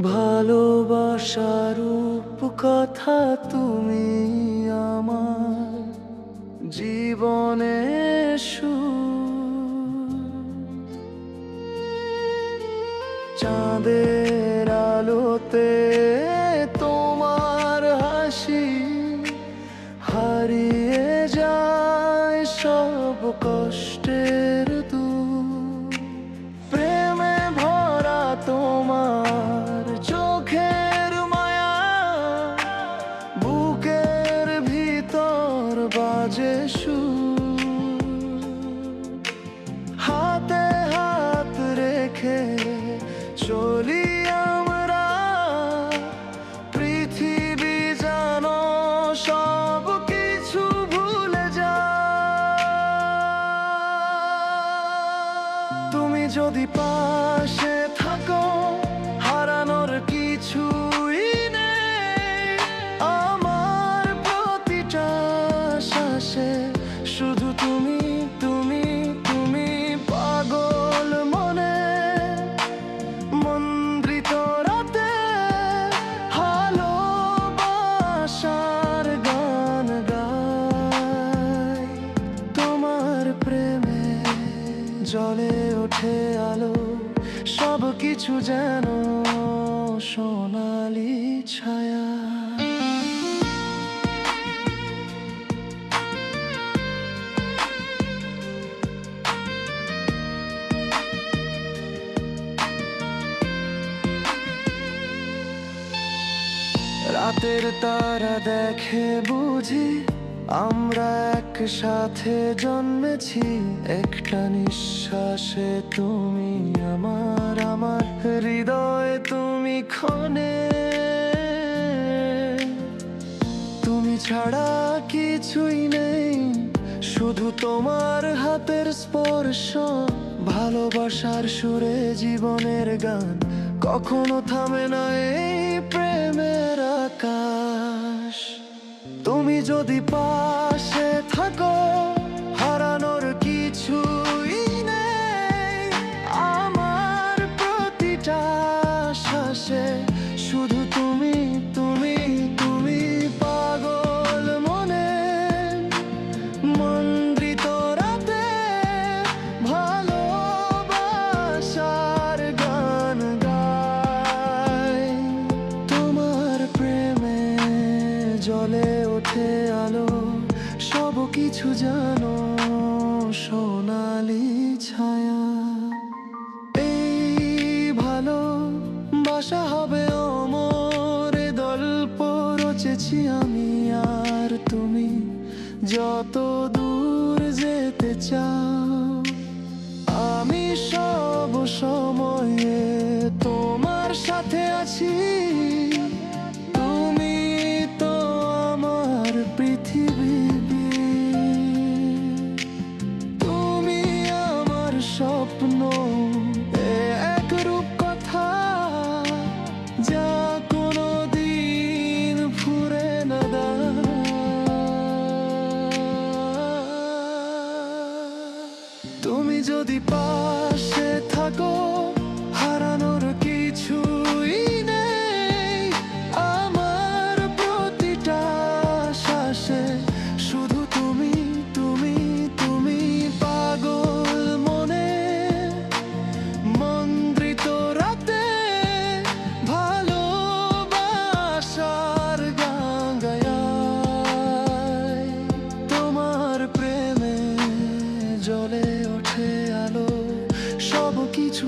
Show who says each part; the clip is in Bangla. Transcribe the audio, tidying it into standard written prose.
Speaker 1: ভালোবাসার রূপকথা তুমি আমার জীবনে চাঁদের আলোতে তোমার হাসি হারিয়ে যায় সব কষ্টের দূর। প্রেমে ভরা তোমার চোখের মায়া বুকের ভিতর বাজে সুর। হাতে হাত রেখে চলি আমরা, পৃথিবী জানো সব কিছু ভুলে যা। তুমি যদি পাশে থাকো হারানোর কিছুই নেই। আমার প্রতিটা শ্বাসে শুধু তুমি তুমি তুমি পাগল মনে মন্দ্রিত রাতে ভালোবাসার গান গাই। তোমার প্রেমে জ্বলে ওঠে আলো, সব কিছু যেন সোনালি ছায়া। রাতের তারা দেখে বুঝি আমরা একসাথে জন্মেছি। একটা নিঃশ্বাসে তুমি আমার, আমার হৃদয়ে তুমি ক্ষণে। তুমি ছাড়া কিছুই নেই, শুধু তোমার হাতের স্পর্শ। ভালোবাসার সুরে জীবনের গান কখনো থামে না এই প্রেমের আকাশ। তুমি যদি পাশে থাকো হারানোর কিছুই নেই। আমার প্রতিটা শ্বাসে শুধু তুমি তুমি তুমি পাগল মনে মন্দ্রিত রাতে ভালোবাসার গান গাই। তোমার প্রেমে জ্বলে ওঠে আলো, সব কিছু জানো সোনালি ছায়া। এই ভালোবাসা হবে অমর, গল্প রচেছি আমি আর তুমি। যত দূর যেতে চাও আমি সব সময়ে তোমার সাথে আছি। তুমি তো আমার পৃথিবী, তুমি আমার স্বপ্ন। এক রূপ কথা যা কোনোদিন ফুরে না তুমি যদি পাশে থাকো হারানোর কিছুই নেই। আমার প্রতিটা শ্বাসে শুধু তুমি তুমি তুমি পাগল মনে মন্দ্রিত রাতে ভালোবাসার গান গাই। তোমার প্রেমে জ্বলে ওঠে আলো, সব কিছু